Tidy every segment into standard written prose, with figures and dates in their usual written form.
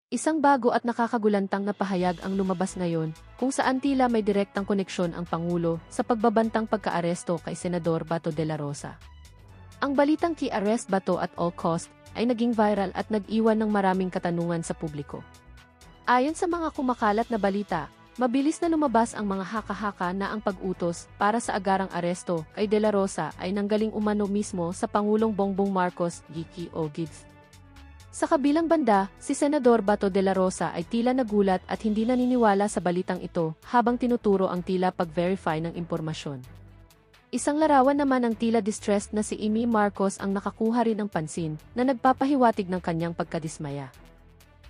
Isang bago at nakakagulantang na pahayag ang lumabas ngayon, kung saan tila may direktang koneksyon ang Pangulo sa pagbabantang pagkaaresto kay Senador Bato de la Rosa. Ang balitang ki-arrest Bato at all cost ay naging viral at nag-iwan ng maraming katanungan sa publiko. Ayon sa mga kumakalat na balita, mabilis na lumabas ang mga haka-haka na ang pag-utos para sa agarang aresto kay de la Rosa ay nanggaling umano mismo sa Pangulong Bongbong Marcos, Giki o Gigs. Sa kabilang banda, si Senador Bato de la Rosa ay tila nagulat at hindi naniniwala sa balitang ito habang tinuturo ang tila pag-verify ng impormasyon. Isang larawan naman ng tila distressed na si Amy Marcos ang nakakuha rin ng pansin na nagpapahiwatig ng kanyang pagkadismaya.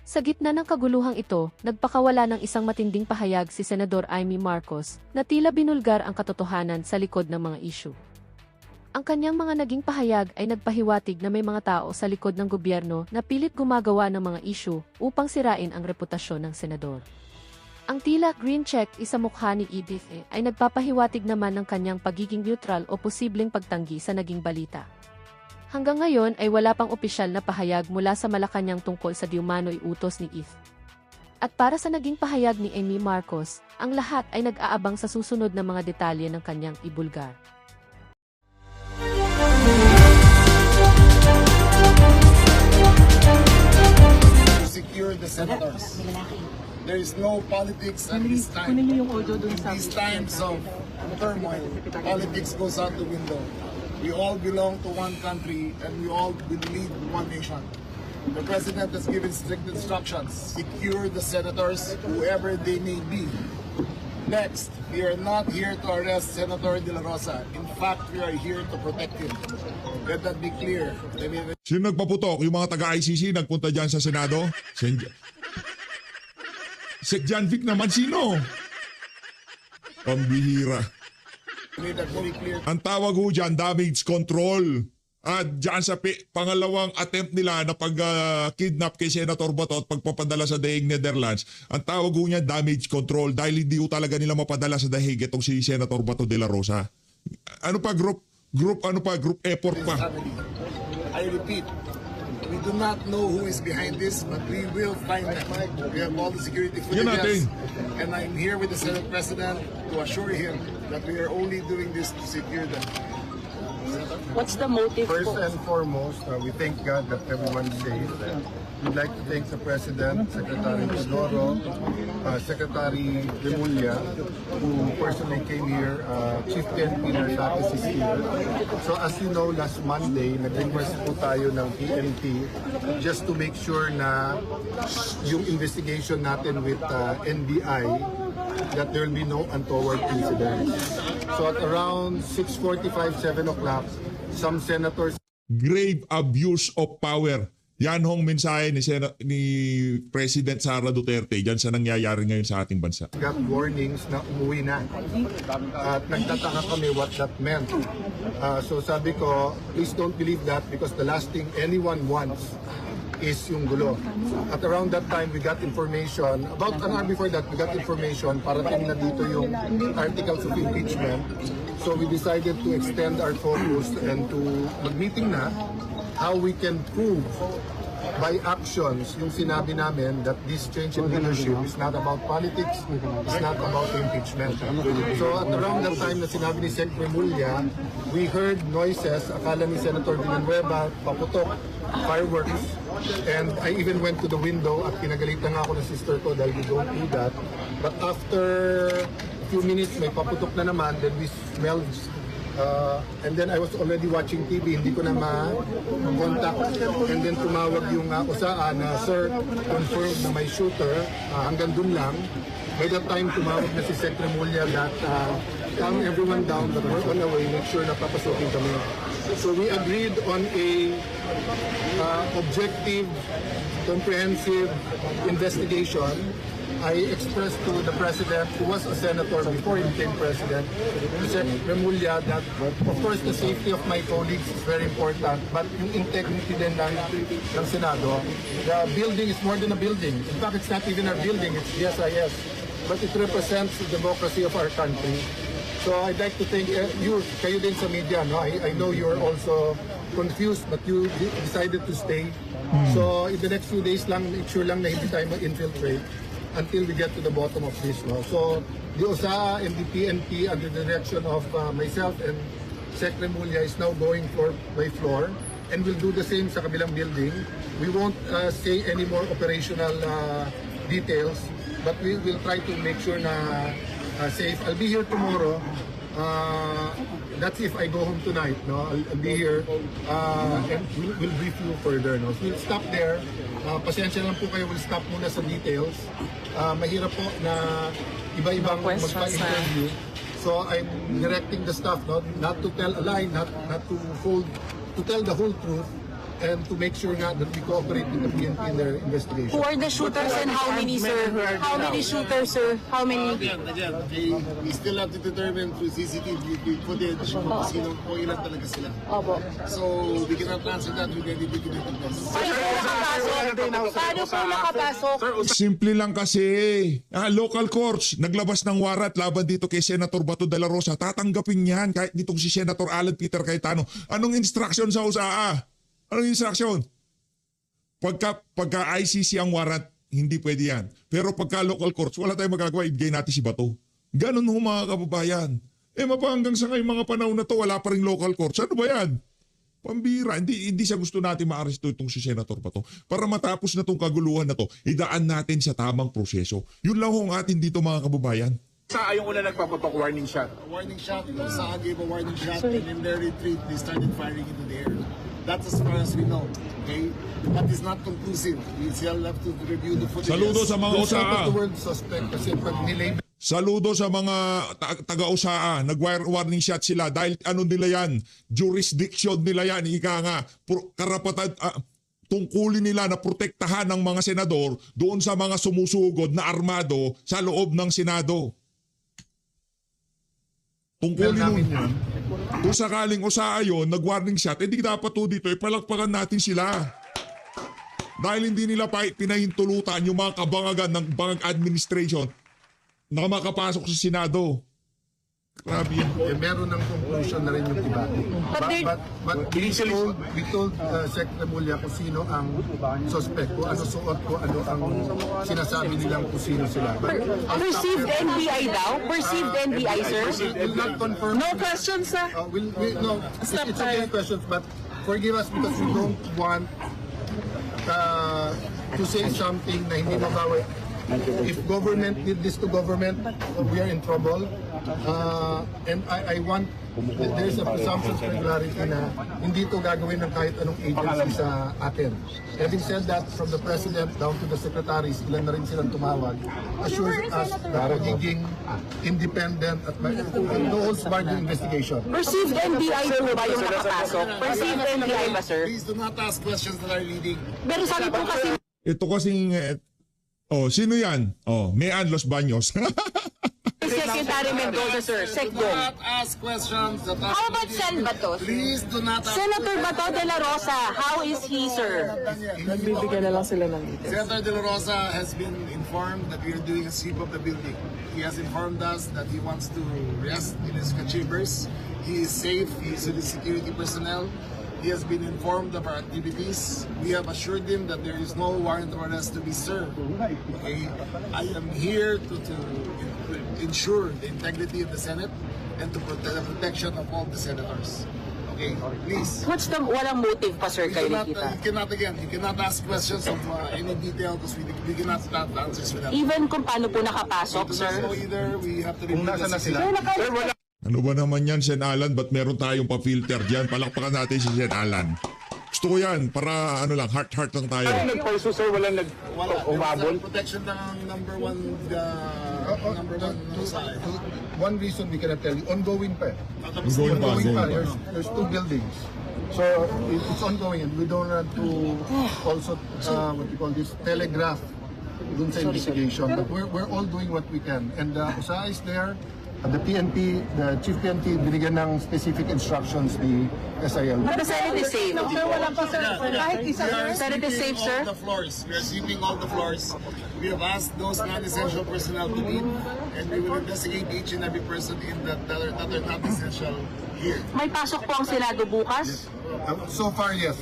Sa gitna ng kaguluhang ito, nagpakawala ng isang matinding pahayag si Senador Amy Marcos na tila binulgar ang katotohanan sa likod ng mga issue. Ang kanyang mga naging pahayag ay nagpahiwatig na may mga tao sa likod ng gobyerno na pilit gumagawa ng mga issue upang sirain ang reputasyon ng senador. Ang tila green check isamukha ni Edith ay nagpapahiwatig naman ng kanyang pagiging neutral o posibleng pagtanggi sa naging balita. Hanggang ngayon ay wala pang opisyal na pahayag mula sa Malacanang tungkol sa diumano'y utos ni Edith. At para sa naging pahayag ni Amy Marcos, ang lahat ay nag-aabang sa susunod na mga detalye ng kanyang ibulgar. Secure the senators. There is no politics at this time. In these times of turmoil, politics goes out the window. We all belong to one country and we all believe in one nation. The President has given strict instructions. Secure the senators, whoever they may be. Next, we are not here to arrest Senator De La Rosa. In fact, we are here to protect him. Let that be clear. Sino nagpaputok? Yung mga taga-ICC nagpunta dyan sa Senado? Sek Janvic naman sino? Pambihira. Let that very clear. Ang tawag ho dyan, damage control. At dyan sa pangalawang attempt nila na pag-kidnap kay Senator Bato at pagpapadala sa Daig, Netherlands, ang tawag ho niya damage control dahil hindi ho talaga nila mapadala sa Daig itong si Senator Bato de la Rosa. Ano pa group effort pa. I repeat, we do not know who is behind this, but we will find them. We have all the security footages, and I'm here with the Senate President to assure him that we are only doing this to secure them. What's the motive? First and foremost, we thank God that everyone's safe. We'd like to thank the President, Secretary Isidoro, Secretary Remulla, who personally came here. Chief Ken Pinar Satis is here. So as you know, last Monday, nag-request po tayo ng PNP just to make sure na yung investigation natin with NBI that there will be no untoward incidents. So at around 6:45, 7 o'clock, some senators Grave abuse of power. Yan hong mensahe ni President Sara Duterte dyan sa nangyayari ngayon sa ating bansa. got warnings na umuwi na. At nagtataka kami what that meant. So sabi ko, please don't believe that because the last thing anyone wants is yung gulo. At around that time, we got information, about an hour before that, we got information, parating na dito yung articles of impeachment. So we decided to extend our focus and to mag-meeting na how we can prove by actions yung sinabi namin that this change in leadership is not about politics, it's not about impeachment. So at around that time na sinabi ni Sec. Remulla, we heard noises, akala ni Senator Villanueva, paputok, fireworks, and I even went to the window at pinagalitan nga ako ng sister ko dahil we don't do that. But after a few minutes, may paputok na naman, then we smelled and then I was already watching TV, hindi ko na ma-contact. And then tumawag yung usaan na, sir, confirmed na may shooter, hanggang dun lang. By that time, tumawag na si Sec. Remulla that calm everyone down, but we're on the way, make sure na papasukin kami. So we agreed on a objective, comprehensive investigation. I expressed to the President, who was a senator before he became President, Sec. Remulla, that of course the safety of my colleagues is very important, but yung integrity din ng Senado. The building is more than a building. In fact, it's not even a building, it's GSIS. But it represents the democracy of our country. So I'd like to thank you, kayo din sa media, no? I know you're also confused but you decided to stay. So in the next few days lang, make sure lang na hindi tayo mag-infiltrate until we get to the bottom of this. No? So the OSA and the PNP under the direction of myself and Sec Remulla is now going floor by floor, and we'll do the same sa kabilang building. We won't say any more operational details, but we will try to make sure na safe. I'll be here tomorrow. That's if I go home tonight. No, I'll be here and we'll brief you further. No, so we'll stop there. Pasensya lang po kayo. We'll stop muna sa details. Mahirap po na iba-ibang magpa-interview. So I'm directing the staff, not to tell a lie, not to tell the whole truth, and to make sure nga that we cooperate with the PNP in their investigation. Who are the shooters and how many, sir? How many shooters, sir? How many? Again, okay, we still have to determine through CCTV footage kung sino o ilan talaga sila. Opo. So we cannot answer that with any definitive test. Paano po nakapasok? Paano po nakapasok? Simple lang kasi. Local courts, naglabas ng warat laban dito kay Senator Bato de la Rosa. Tatanggapin yan kahit ditong si Senator Alan Peter Cayetano. Anong instruction sa USAA? Anong instruction? Pagka ICC ang warrant, hindi pwede yan. Pero pagka local courts, wala tayong magagawa, ibigay natin si Bato. Ganun ho mga kababayan. Hanggang sa ngayong mga panahon na to, wala pa rin local courts. Ano ba yan? Pambira. Hindi sa gusto natin maaresto itong si Senator Bato. Para matapos na itong kaguluhan na to, idaan natin sa tamang proseso. Yun lang ho ang atin dito mga kababayan. Sa yung una nagpapatok warning shot. Warning shot, Saan gave a warning shot, and in their retreat, they started firing into the air. That's as far as we know. Okay? That is not conclusive. We still have to review the footage. Saludo sa mga Don't start USAA. with the word suspect kasi pag nilabel Saludo sa mga taga-USAA. Nag-warning shot sila dahil ano nila yan? Jurisdiction nila yan. Ika nga, karapatan, tungkulin nila na protektahan ng mga senador doon sa mga sumusugod na armado sa loob ng Senado. Tungkulin namin nun. yan. Kung sakaling USAA yun, nag-warning shot, hindi dapat to dito, ipalakpakan natin sila. Dahil hindi nila pinahintulutan yung mga kabangagan ng bangag administration na makapasok sa Senado. Grabe yan. Meron ng conclusion na rin yung iba. But we told Sec Remulla kung sino ang suspect, kung ano suot, kung ano ang sinasabi nilang kung sino sila. Perceived NBI daw? Perceived NBI, sir? We'll not confirm. No questions, sir? No, it's okay questions, but forgive us because we don't want to say something na hindi mabawi. If government did this to government, we are in trouble. And I want, there's a presumption of regularity na hindi ito gagawin ng kahit anong agency sa atin. Having said that, from the President down to the secretaries, ilan na rin silang tumawag, assures us na magiging independent at no holds barred yung investigation. Perceived NBI po ba yung nakapasok? Perceived NBI ba, sir? Please do not ask questions that are leading. Pero sabi po kasi Ito kasing, sino yan? Mayan Los Baños. Secretary Mendoza, sir. Do Secdom. not ask questions that are How about leading. Sen Bato? Please do not ask Senator Bato de la Rosa, how is he, sir? Senator De La Rosa has been informed that we are doing a sweep of the building. He has informed us that he wants to rest in his chambers. He is safe. He is with his security personnel. He has been informed of our activities. We have assured him that there is no warrant of arrest to be served. Okay? I am here to ensure the integrity of the Senate and to protect the protection of all the senators. Okay? Please. What's the, walang motive pa, sir, kay You Nikita? cannot ask questions of any detail because we cannot have answers for that. Even kung paano po nakapasok, sir? So either we have to Kung review nasa na the sila. Ano ba naman yan, Sen Alan? Ba't meron tayong pa-filter dyan? Palakpakan natin si Sen Alan. Gusto ko yan, para heart-heart lang tayo. Ay, nagpulso sir, walang Wala. umabol. Protection ng number one side. One reason we cannot tell you, ongoing pa. Ongoing pa, Ongoing pa. ongoing There's two buildings. So it's ongoing and we don't want to also, what you call this, telegraph dun sa investigation. But we're all doing what we can. And USAA is there. The PNP, the Chief PNP, binigyan ng specific instructions ni SIL. But the Senate is safe. Senate is safe, sir? All the floors. We are sweeping all the floors. We have asked those non-essential personnel to leave, and we will investigate each and every person in that are not essential here. May pasok po ang Senado bukas? So far, yes.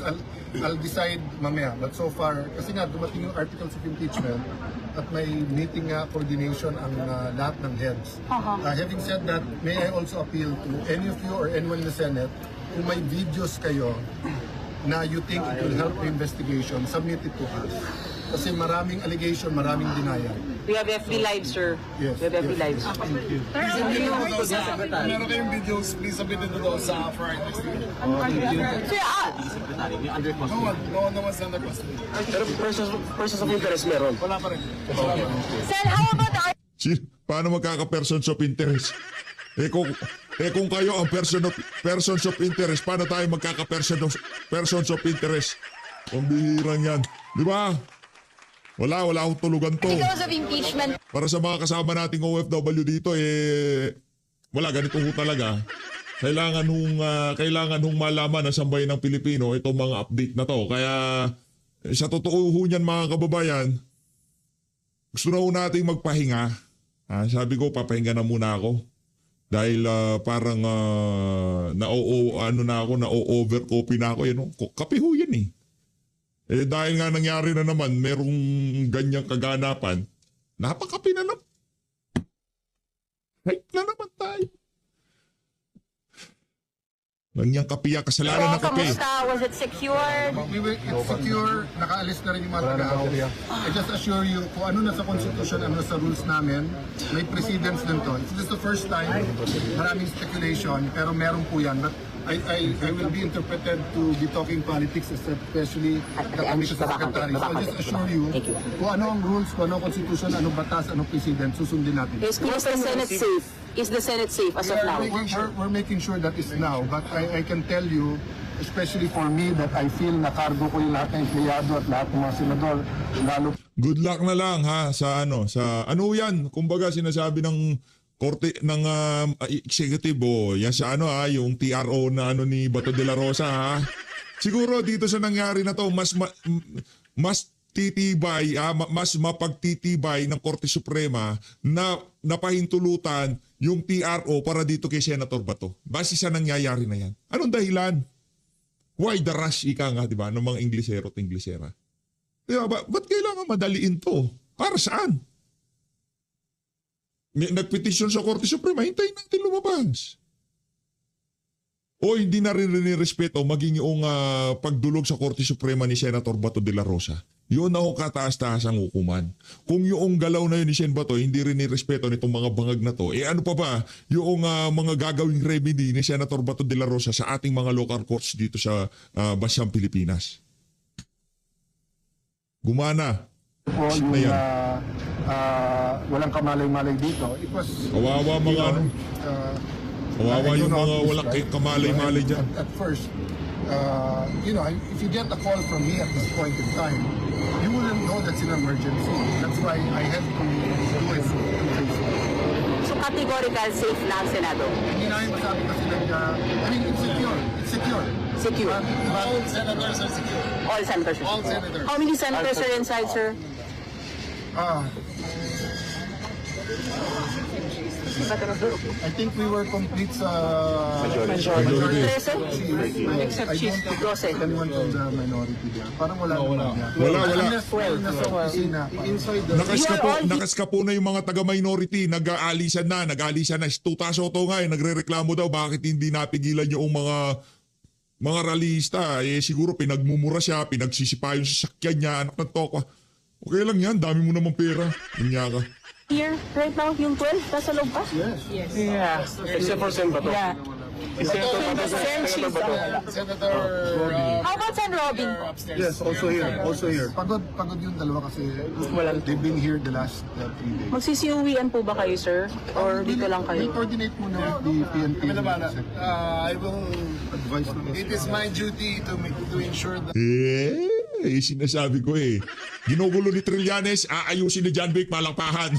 I'll decide mamaya. But so far, kasi nga dumating yung articles of impeachment at may meeting nga coordination ang lahat ng heads. Having said that, may I also appeal to any of you or anyone in the Senate kung may videos kayo na you think it will help the investigation, submit it to us. Kasi maraming allegation, maraming denial. We have FB Live, sir. Yes, We have FB yes, Live. yes. Thank you. Kung meron kayong videos, please submit it to those for our investigation. Sir, No one's done the question. Pero persons of interest meron. Wala pa rin. sir, how about the Paano magkaka-persons of interest? Kung kayo ang persons of interest, paano tayo magkaka-persons of interest? Pambihirang yan. Di ba? Wala akong tulugan to. articles of impeachment? Para sa mga kasama nating OFW dito, wala, ganito ho talaga. Kailangan hong malaman ng sambayan ng Pilipino itong mga update na to. Kaya, sa totoo ho niyan mga kababayan, gusto na ho nating magpahinga. Sabi ko, papahinga na muna ako. Dahil parang na-overcopy na ako. Kape ho yan eh. Dahil nga nangyari na naman, merong ganyang kaganapan, napakapi na naman. Hype na naman tayo. Ganyang kapiya, kasalanan ng kape. Kamusta? Was it secured? It's secure, nakaalis na rin yung mga taga. I just assure you, kung ano na sa Constitution, ano sa rules namin, may precedence din to. It's just the first time, maraming speculation, pero meron po yan. But I will be interpreted to be talking politics, especially the Commission Secretary. So I'll just assure you, kung ano ang rules, kung ano ang Constitution, ano batas, ano precedent, susundin natin. Is the Senate safe? Is the Senate safe as of now? We're making sure that is now, but I can tell you, especially for me, that I feel na cargo ko yung lahat ng empleyado at lahat ng mga senador, lalo. Good luck na lang ha sa ano yan, kumbaga sinasabi ng korte ng executive yan sa yung TRO na ni Bato de la Rosa ha. Siguro dito sa nangyari na to mas titibay, mas mapagtitibay ng Korte Suprema na napahintulutan yung TRO para dito kay Senator Bato. Base sa nangyayari na yan. Anong dahilan? Why the rush, ika nga, di ba, ng mga Inglesero at Inglesera? Di ba, ba't kailangan madaliin to? Para saan? Nagpetisyon sa Korte Suprema, hintayin natin lumabas. O hindi na rin respeto maging yung pagdulog sa Korte Suprema ni Senator Bato de la Rosa. Yun na ho kataas-taas ang hukuman. Kung yung galaw na yun ni Sen Bato, hindi rin nirespeto nitong mga bangag na to, ano pa ba yung mga gagawing remedy ni Senator Bato de la Rosa sa ating mga local courts dito sa bansang Pilipinas? Gumana. Po yung walang kamalay-malay dito. It was Kawawa mga kawawa yung mga walang kamalay-malay dyan. At first, if you get a call from me at this point in time, you wouldn't know that's an emergency. That's why I had to do it. So categorical safe na ang Senado? Hindi namin masabi kasi it's secure. It's secure. Secure. All senators are secure. All senators. All senators. How many senators are inside, sir? I think we were complete sa Majority. Except I she's don't Dose. think anyone from the minority there. Parang wala naman yan. Wala. Unless nasa opisina. Inside the... Nakaskapo na yung mga taga-minority, nag-aalisan na. Tuta Soto nga nagre-reklamo daw bakit hindi napigilan yung mga rallyista. Siguro pinagmumura siya, pinagsisipa yung sasakyan niya, anak ng tokwa. Okay lang yan, dami mo naman pera. Kanya ka. Here, right now, yung 12, nasa loob pa? Yes. Yeah. Except for Sen Bato. Yeah. Senator How about San Robin? upstairs. Yes, also here. Pagod yung dalawa kasi they've been here the last 3 days. Magsisiuwian po ba kayo, sir? Or dito lang We kayo? coordinate muna with the PNP. I will. Advice na It is my duty to ensure that Sinasabi ko ginugulo ni Trillanes, aayusin ni John Vic malangpahan.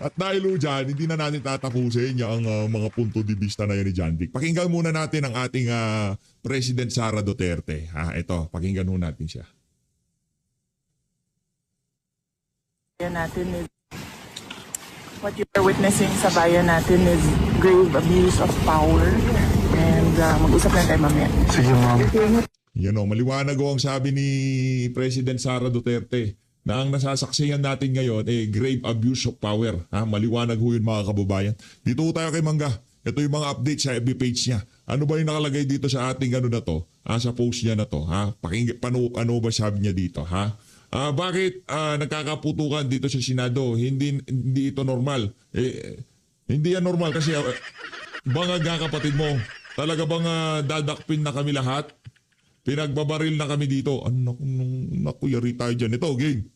At dahil dyan, hindi na natin tatapusin yung mga punto de vista na yun ni John Vic. Pakinggan muna natin ang ating President Sara Duterte. Ito, pakinggan muna natin siya. What you are witnessing sa bayan natin is grave abuse of power And mag-usap lang tayo mamaya. Sige, ma'am. Yan o, maliwanag o ang sabi ni President Sara Duterte na ang nasasaksihan natin ngayon grave abuse of power. Ha? Maliwanag ho yun mga kababayan. Dito ho tayo kay Mangga. Ito yung mga update sa FB page niya. Ano ba yung nakalagay dito sa ating ano na to? Sa post niya na to. Ha? Ano ba sabi niya dito? Ha? Bakit nagkakaputukan dito sa Senado? Hindi ito normal. Hindi yan normal kasi bangag nga kapatid mo. Talaga bang dadakpin na kami lahat? Pinagbabaril na kami dito. Naku, yari tayo dyan. Ito, game.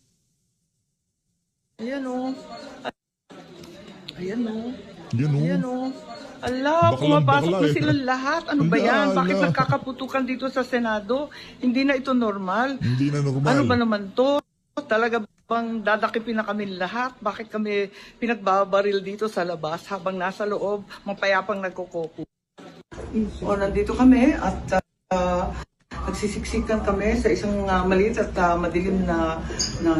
Ayan o. Ayan o. Yan o. Ayan o. Ala, pumapasok bakla na eh. sila lahat. Ano ba Ala, yan? Bakit ala. nagkakaputukan dito sa Senado? Hindi na ito normal. Hindi na normal. Ano ba naman to? Talaga bang dadakipin na kami lahat? Bakit kami pinagbabaril dito sa labas habang nasa loob, mapayapang nagkukupo? O, nandito kami at nagsisiksikan kami sa isang maliit at madilim na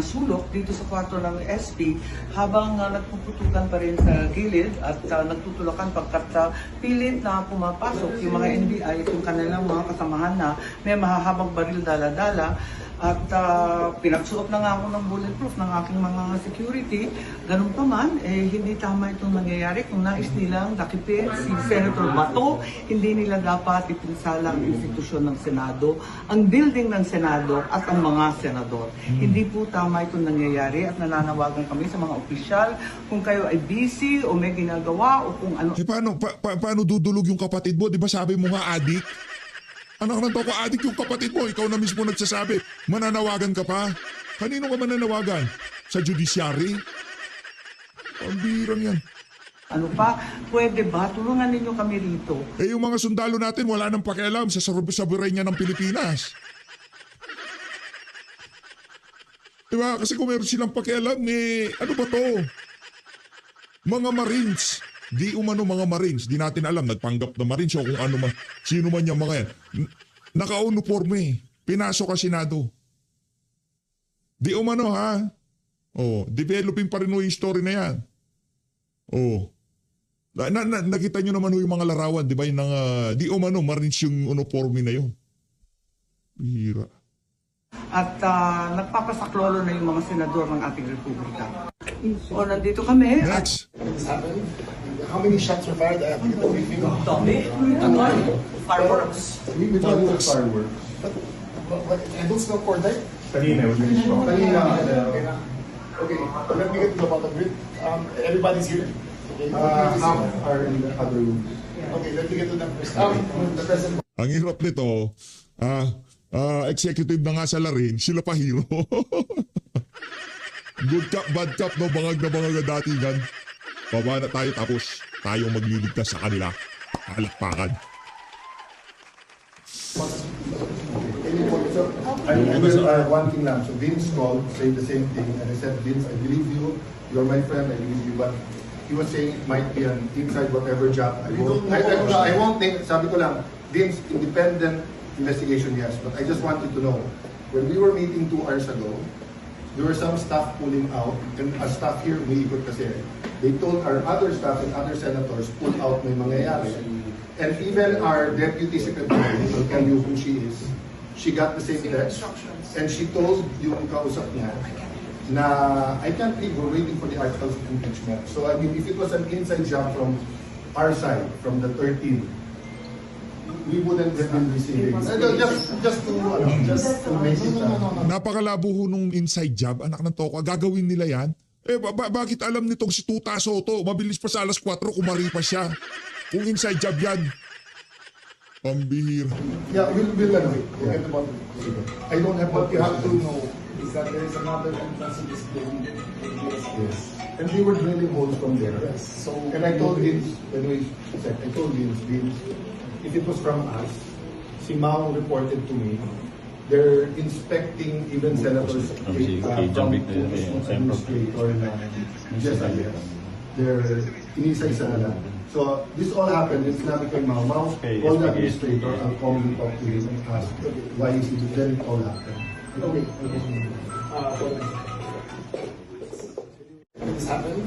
sulok dito sa kwarto ng SP habang nagpuputukan pa rin sa gilid at nagtutulakan pagkat pilit na pumapasok yung mga NBI at yung kanilang mga kasamahan na may mahahabang baril dala-dala. At pinagsuot na nga ako ng bulletproof ng aking mga security. Ganun pa man, hindi tama itong nangyayari. Kung nais nilang dakipin si Senator Bato, hindi nila dapat ipinsala ang institusyon ng Senado, ang building ng Senado at ang mga senador. Hindi po tama itong nangyayari at nananawagan kami sa mga opisyal kung kayo ay busy o may ginagawa o kung ano. Paano dudulog yung kapatid mo? Di ba sabi mo nga adik? Anak ng toko, adik yung kapatid mo. Ikaw na mismo nagsasabi. Mananawagan ka pa? Kanino ka mananawagan? Sa judiciary? Pambirang yan. Ano pa? Pwede ba? Tulungan ninyo kami rito. Yung mga sundalo natin wala nang pakialam sa soberanya ng Pilipinas. Diba? Kasi kung meron silang pakialam, ano ba to? Mga Marines. Di umano mga Marines, di natin alam, nagpanggap na Marines o kung ano man, sino man yung mga yan. Naka-uniforme, pinasok ka Senado. Di umano ha? Developing pa rin yung story na yan. Nakita nyo naman yung mga larawan, di ba? Yung di umano, Marines yung uniforme na yun. Bihira. At nagpapasaklolo na yung mga senador ng ating republika. O, nandito kami. Next. How many shots were fired? I think it's only 50. Fireworks. We thought it was fireworks. But I don't smell corday. Kanina, we finished strong. Okay, let me get to the bottom of it. Everybody's here. Okay, Half are in the other rooms. okay, let me get to them first. The president. Ang hirap nito, executive na nga sa larin, sila pa hero. Good cop, bad cop, no? Bangag na bangag na datingan. Baba na tayo tapos tayong magliligtas sa kanila. Halakpakan. I will one thing lang. So Vince called, said the same thing, and I said, Vince, I believe you. You're my friend. I believe you. But he was saying it might be an inside whatever job. I won't think. Sabi ko lang, Vince, independent investigation, yes. But I just wanted to know, when we were meeting 2 hours ago, there were some staff pulling out, and our staff here, umiikot kasi. They told our other staff and other senators, pull out, may mangyayari. And even our deputy secretary, will tell you who she is, she got the same text, and she told yung kausap niya na, I can't believe we're waiting for the articles of impeachment. So I mean, if it was an inside job from our side, from the 13, we wouldn't have been receiving. Just to make it. Napakalabo ho nung inside job, anak ng toko, gagawin nila yan? Bakit alam nitong si Tuta Soto, mabilis pa sa alas 4, kumari pa siya? Kung inside job yan. Pambihir. Yeah, we'll get the bottom. I don't have what you have to know. Is that there is another entrance in this building? Yes. And they were drilling holes from there. Yes. So, And I told Vince, when we said, I told Vince, if it was from us, si Mao reported to me, they're inspecting even senators from administrator na just they're inisa-isa na lang. So this all happened, it's not because Mao called the administrator and calmly talked to him and asked why is it then it all happened. Okay. this happened.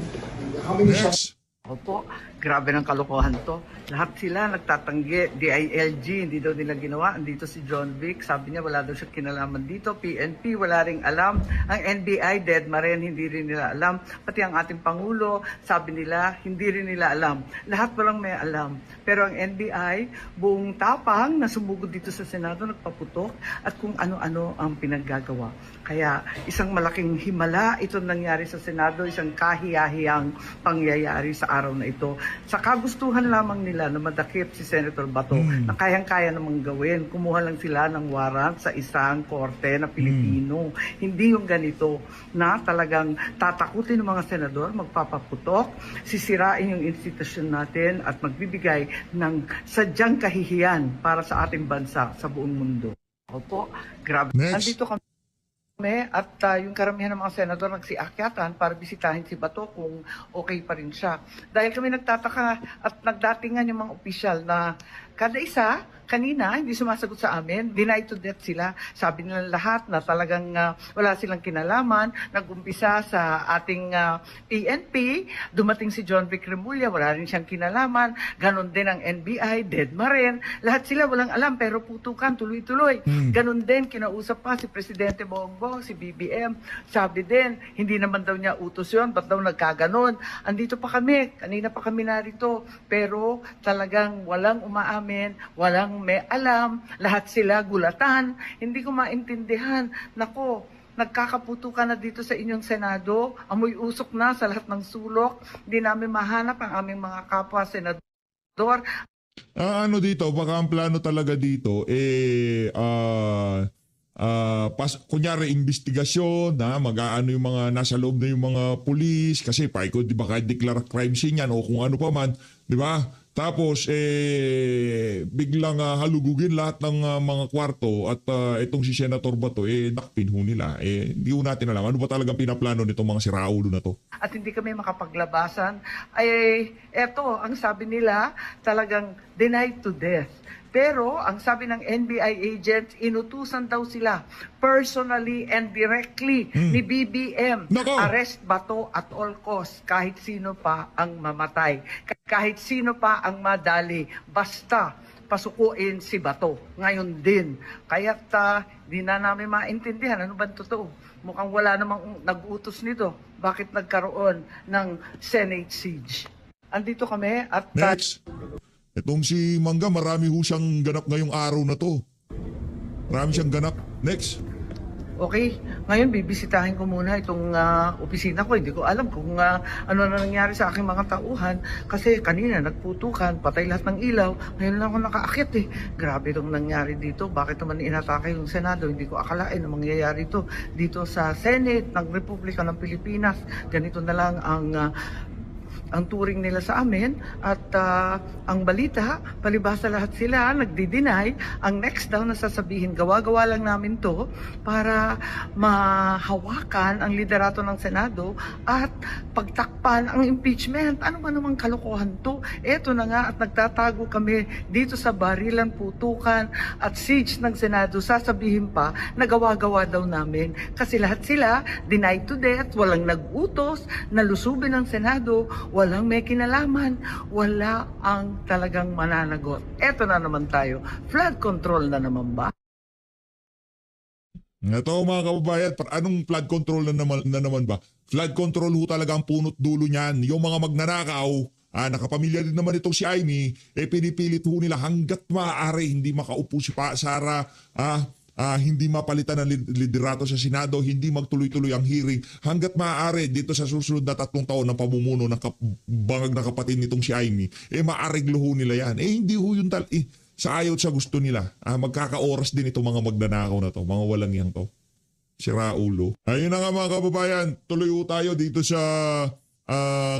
How many shots? Next. Opo, grabe ng kalokohan to. Lahat sila nagtatanggi, DILG, hindi daw nila ginawa. Andito si John Vic, sabi niya wala daw siya kinalaman dito. PNP, wala ring alam. Ang NBI, dead ma rin, hindi rin nila alam. Pati ang ating Pangulo, sabi nila, hindi rin nila alam. Lahat walang may alam. Pero ang NBI, buong tapang na sumugod dito sa Senado, nagpaputok at kung ano-ano ang pinaggagawa. Kaya isang malaking himala ito nangyari sa Senado, isang kahiyahiyang pangyayari sa araw na ito. Sa kagustuhan lamang nila na madakip si Senator Bato na kayang-kaya namang gawin. Kumuha lang sila ng warrant sa isang korte na Pilipino. Hindi yung ganito na talagang tatakutin ng mga senador, magpapaputok, sisirain yung institusyon natin at magbibigay ng sadyang kahihiyan para sa ating bansa sa buong mundo. Opo, grabe. Next. Andito kami at yung karamihan ng mga senador nagsiakyatan para bisitahin si Bato kung okay pa rin siya. Dahil kami nagtataka at nagdatingan yung mga opisyal na kada isa, kanina, hindi sumasagot sa amin, denied to death sila. Sabi nila lahat na talagang wala silang kinalaman. Nag-umpisa sa ating PNP, dumating si John Vic Remulla, wala rin siyang kinalaman. Ganon din ang NBI, dead ma rin. Lahat sila walang alam pero putukan, tuloy-tuloy. Ganon din, kinausap pa si Presidente Bongbong, si BBM. Sabi din, hindi naman daw niya utos yun, ba't daw nagkaganon? Andito pa kami, kanina pa kami narito, pero talagang walang umaamin, walang may alam, lahat sila gulatan. Hindi ko maintindihan. Nako, nagkakaputukan na dito sa inyong Senado, amoy usok na sa lahat ng sulok, hindi namin mahanap ang aming mga kapwa senador. Ano dito, baka ang plano talaga dito, kunyari investigasyon, mag-aano yung mga nasa loob na yung mga pulis, kasi paikot, di ba, kahit declare crime scene yan o kung ano pa man, di ba? Tapos, biglang halugugin lahat ng mga kwarto at itong si Senator Bato, dakpin ho nila. Hindi ho natin alam. Ano ba talagang pinaplano nitong mga siraulo na to? At hindi kami makapaglabasan, eto, ang sabi nila, talagang denied to death. Pero ang sabi ng NBI agents, inutusan daw sila personally and directly ni BBM. Nako! Arrest Bato at all costs, kahit sino pa ang mamatay, kahit sino pa ang madali, basta pasukuin si Bato. Ngayon din. Kaya't di na namin maintindihan ano ba totoo. Mukhang wala namang nag-utos nito. Bakit nagkaroon ng Senate siege? Andito kami at Next. Itong si Mangga, marami ho siyang ganap ngayong araw na to. Marami siyang ganap. Next. okay, ngayon bibisitahin ko muna itong opisina ko. Hindi ko alam kung ano na nangyari sa aking mga tauhan kasi kanina nagputukan, patay lahat ng ilaw. Ngayon lang ako nakaakyat eh. Grabe itong nangyari dito. Bakit naman inatake yung Senado? Hindi ko akalain na mangyayari ito dito sa Senate ng Republika ng Pilipinas. Ganito na lang ang turing nila sa amin at ang balita, palibhasa lahat sila nagdi-deny. Ang next daw na sasabihin, gawa-gawa lang namin to para mahawakan ang liderato ng Senado at pagtakpan ang impeachment. Ano ba namang kalokohan to? Eto na nga at nagtatago kami dito sa barilan, putukan at siege ng Senado. Sasabihin pa na gawa-gawa daw namin kasi lahat sila denied to death, walang nag-utos, nalusubin ng Senado, walang may kinalaman, wala ang talagang mananagot. Eto na naman tayo. Flood control na naman ba? Ito mga kababayan, anong flood control na naman ba? Flood control ho talaga ang punot dulo niyan. Yung mga magnanakaw, nakapamilya din naman itong si Amy, pinipilit ho nila hanggat maaari hindi makaupo si Sara, hindi mapalitan ng liderato sa Senado, hindi magtuloy-tuloy ang hearing hanggat maaari dito sa susunod na 3 taon ng pamumuno ng bangag na kapatid nitong si Amy, maareglo ho nila yan. Hindi ho yun sa ayaw sa gusto nila. Magkakaoras din itong mga magnanakaw na to, mga walang yang to. Siraulo. Ayun na nga mga kababayan, tuloy ho tayo dito sa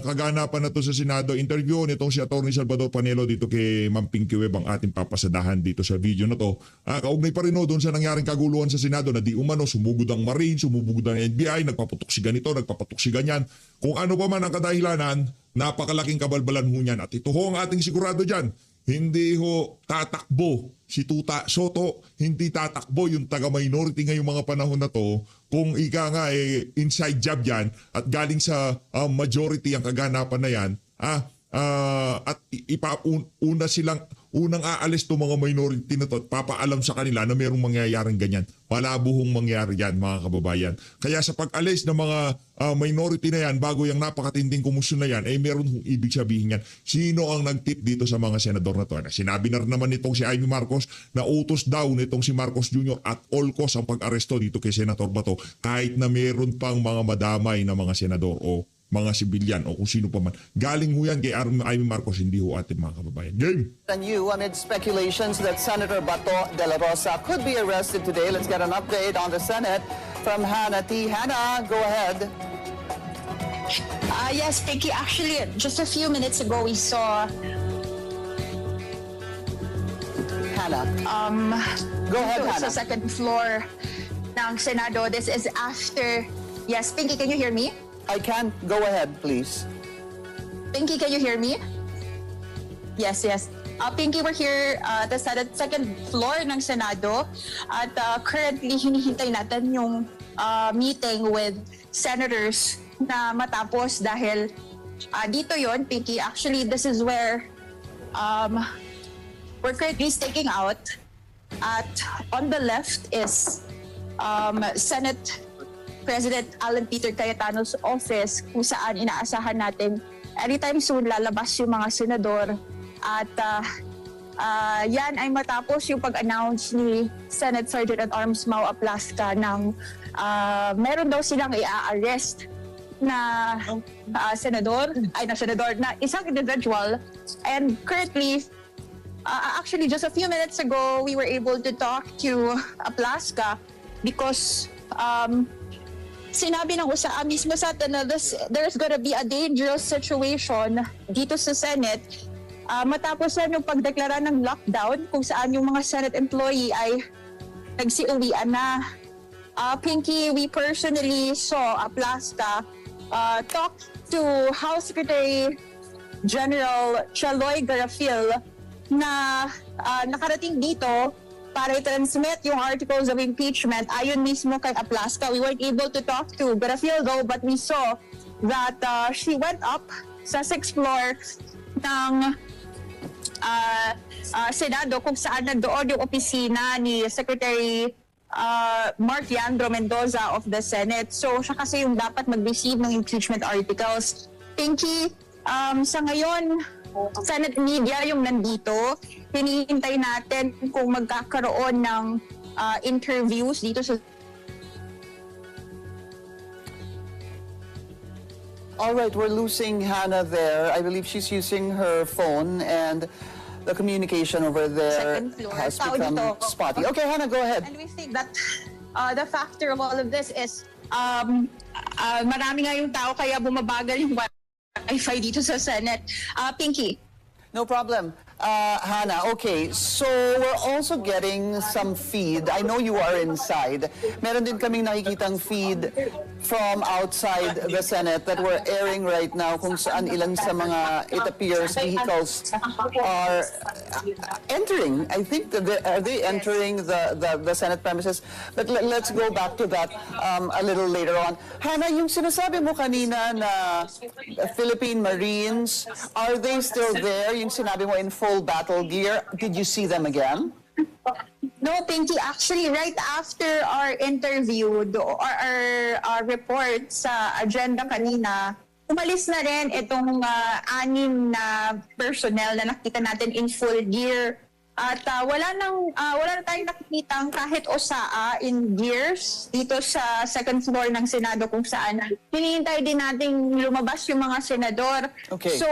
kaganapan na to sa Senado. Interview nitong si Atty. Salvador Panelo dito kay Ma'am Pinky Web ang ating papasadahan dito sa video na to. Kaugnay pa rin doon sa nangyaring kaguluhan sa Senado na di umano sumugod ang Marine, sumugod ang NBI, nagpaputok si ganito, nagpaputok si ganyan. Kung ano pa man ang kadahilanan, napakalaking kabalbalan ho niyan. At ito ho ang ating sigurado dyan. Hindi ho tatakbo si Tuta Soto, hindi tatakbo yung taga-minority ngayong mga panahon na to kung ika nga inside job yan at galing sa majority ang kaganapan na yan, unang aalis to mga minority na to at papaalam sa kanila na mayroong mangyayaring ganyan. Malabuhong mangyari yan, mga kababayan. Kaya sa pag-alis ng mga minority na yan, bago yung napakatinding komisyon na yan, meron kong ibig sabihin yan. Sino ang nag-tip dito sa mga senador na to? Sinabi na rin naman nitong si Amy Marcos na utos daw nitong si Marcos Jr. at all cost ang pag-aresto dito kay Senator Bato kahit na meron pang mga madamay na mga senador o mga sibilyan o kung sino pa man. Galing ho yan kay Amy Marcos, hindi ho atin mga kababayan. Game! And you, amid speculations that Senator Bato de la Rosa could be arrested today. Let's get an update on the Senate from Hannah T. Hannah, go ahead. Yes, Vicky. Actually, just a few minutes ago, we saw Hannah. Go ahead, sa Hannah. second floor ng Senado. This is after... Yes, Pinky, can you hear me? I can. Go ahead, please. Pinky, can you hear me? Yes, yes. Pinky, we're here at the second floor ng Senado. At currently, hinihintay natin yung meeting with senators na matapos dahil dito yon, Pinky. Actually, this is where we're currently staking out. At on the left is Senate President Alan Peter Cayetano's office kung saan inaasahan natin anytime soon lalabas yung mga senador at yan ay matapos yung pag-announce ni Senate Sergeant at Arms Mau Aplasca ng meron daw silang i-arrest na senador na isang individual, and currently actually just a few minutes ago we were able to talk to Aplasca because sinabi ng USA mismo sa atin na there's gonna be a dangerous situation dito sa Senate matapos yan yung pagdeklara ng lockdown kung saan yung mga Senate employee ay nagsiuwian na. Pinky, we personally saw Aplasca talk to House Secretary General Chaloy Garafil na nakarating dito para i-transmit yung articles of impeachment ayon mismo kay Aplasca. We weren't able to talk to Garafil though, but we saw that she went up sa 6th floor ng Senado kung saan nandoon yung opisina ni Secretary Mark Leandro Mendoza of the Senate. So siya kasi yung dapat mag-receive ng impeachment articles. Pinky, sa ngayon, Senate media yung nandito. Hinihintay natin kung magkakaroon ng interviews dito sa... All right, we're losing Hannah there. I believe she's using her phone and the communication over there Second floor. has Tao become dito. spotty. Okay, Hannah, go ahead. And we think that the factor of all of this is marami nga yung tao kaya bumabagal yung Wi-Fi dito sa Senate. Pinky. No problem. Hannah, okay, so we're also getting some feed. I know you are inside. Meron din kaming nakikitang feed from outside the Senate that we're airing right now kung saan ilan sa mga, it appears, vehicles are entering. I think, are they entering the Senate premises? But let's go back to that a little later on. Hannah, yung sinasabi mo kanina na Philippine Marines, are they still there? Yung sinabi mo in full battle gear, did you see them again? No, Pinky. Actually, right after our interview, our report sa agenda kanina, umalis na rin itong 6 na personnel na nakita natin in full gear. At wala na tayong nakikitang kahit osaa in gears dito sa second floor ng Senado kung saan hinihintay din nating lumabas yung mga senador. Okay. So,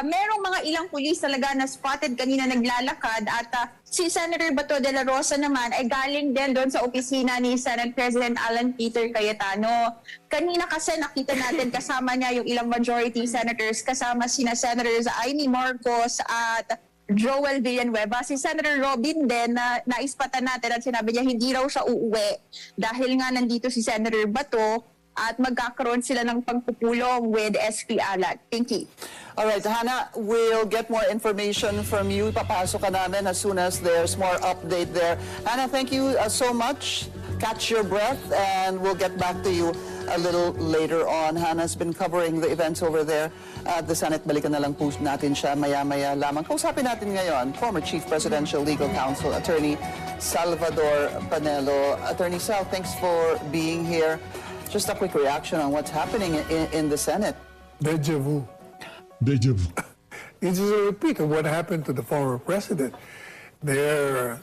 merong mga ilang pulis talaga na spotted kanina naglalakad at si Senator Bato de la Rosa naman ay galing din doon sa opisina ni Senate President Alan Peter Cayetano. Kanina kasi nakita natin kasama niya yung ilang majority senators, kasama sina Senators Amy Marcos at Joel Villanueva. Si Senator Robin din na naispatan natin at sinabi niya hindi raw siya uuwi dahil nga nandito si Senator Bato at magkakaroon sila ng pagpupulong with SP Alan. Pinky. All right, Hannah, we'll get more information from you. Papasok ka namin as soon as there's more update there. Hannah, thank you so much. Catch your breath and we'll get back to you a little later on. Hannah's been covering the events over there at the Senate. Balikan na lang po natin siya maya-maya lamang. Kausapin natin ngayon, former Chief Presidential Legal Counsel, Attorney Salvador Panelo. Attorney Sal, thanks for being here. Just a quick reaction on what's happening in the Senate. Deja vu. Deja vu. It's a repeat of what happened to the former president. They're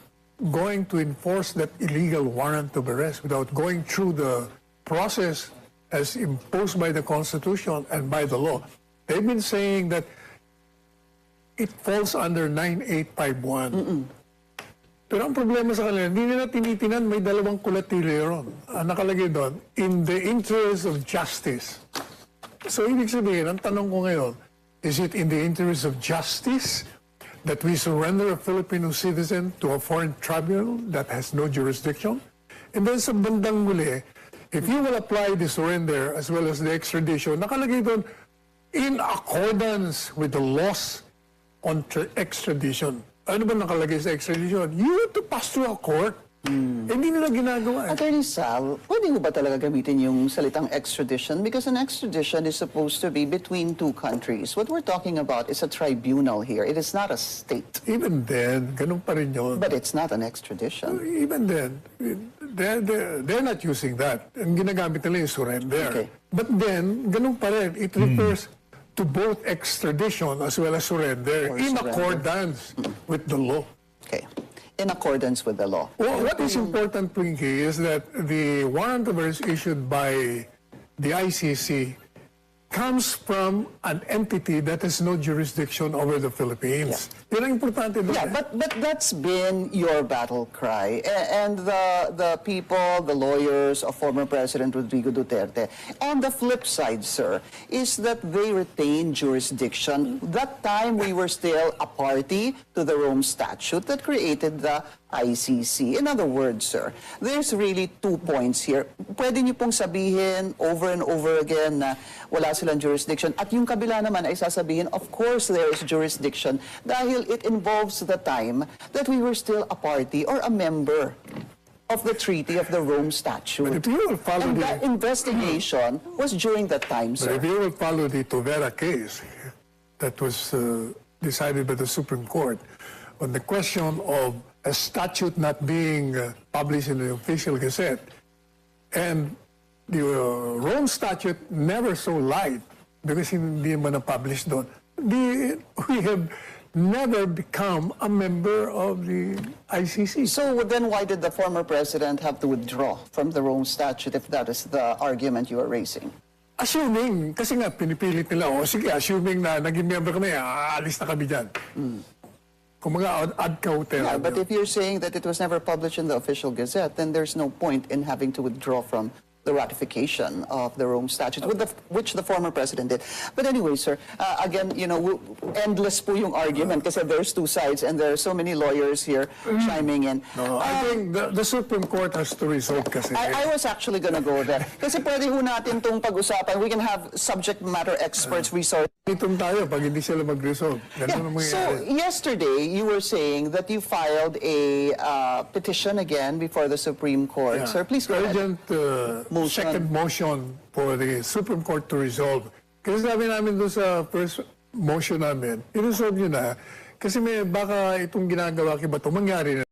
going to enforce that illegal warrant of arrest without going through the process as imposed by the Constitution and by the law. They've been saying that it falls under 9851. Pero ang problema sa kanila, hindi nila tinitinan, may dalawang kulatili ron. Ang nakalagay doon, in the interest of justice. So ibig sabihin, ang tanong ko ngayon, is it in the interest of justice that we surrender a Filipino citizen to a foreign tribunal that has no jurisdiction? And then sa bandang muli, if you will apply the surrender as well as the extradition, nakalagay doon, in accordance with the laws on extradition. Ano ba nakalagay sa extradition? You have to pass through a court. Hindi nila ginagawa. Attorney Sal, pwede mo ba talaga gamitin yung salitang extradition? Because an extradition is supposed to be between two countries. What we're talking about is a tribunal here. It is not a state. Even then, ganun pa rin yun. But it's not an extradition. Even then, they're not using that. Ang ginagamit nila yung surrender. Okay. But then, ganun pa rin. It refers to both extradition as well as surrender Or in surrender. accordance with the law. Okay. In accordance with the law. Well, what is important, Pinky, is that the warrant of arrest issued by the ICC comes from an entity that has no jurisdiction over the Philippines. Yun ang importante doon. Yeah, but that's been your battle cry. And the people, the lawyers of former President Rodrigo Duterte. On the flip side, sir, is that they retain jurisdiction. That time we were still a party to the Rome Statute that created the ICC. In other words, sir, there's really 2 points here. Pwede niyo pong sabihin over and over again na wala silang jurisdiction. At yung kabila naman ay sasabihin, of course there is jurisdiction dahil it involves the time that we were still a party or a member of the Treaty of the Rome Statute. But if you will follow And the... that investigation was during that time, But sir. if you will follow the Tovera case that was decided by the Supreme Court on the question of a statute not being published in the official gazette, and the Rome Statute never so light because hindi man na-publish doon, we have never become a member of the ICC. So then why did the former president have to withdraw from the Rome Statute if that is the argument you are raising? Assuming, kasi nga pinipilit nila, o sige, assuming na naging member kami, aalis na kami dyan. Kung mga ad cautelam. Yeah, but if you're saying that it was never published in the official gazette, then there's no point in having to withdraw from the ratification of the Rome Statute, which the former president did. But anyway, sir, again, you know, endless po yung argument kasi there's two sides and there are so many lawyers here chiming in. No, I think the Supreme Court has to resolve kasi. I was actually gonna go there. Kasi pwede ho natin itong pag-usapan. We can have subject matter experts resource. Itong tayo pag hindi sila mag-resolve. Ganun ang So mangyayari. yesterday, you were saying that you filed a petition again before the Supreme Court. Yeah. Sir, please go ahead. Urgent Motion. second motion for the Supreme Court to resolve. Kasi sabi namin doon sa first motion namin, i-resolve nyo na kasi may baka itong ginagawa kay Bato mangyari na.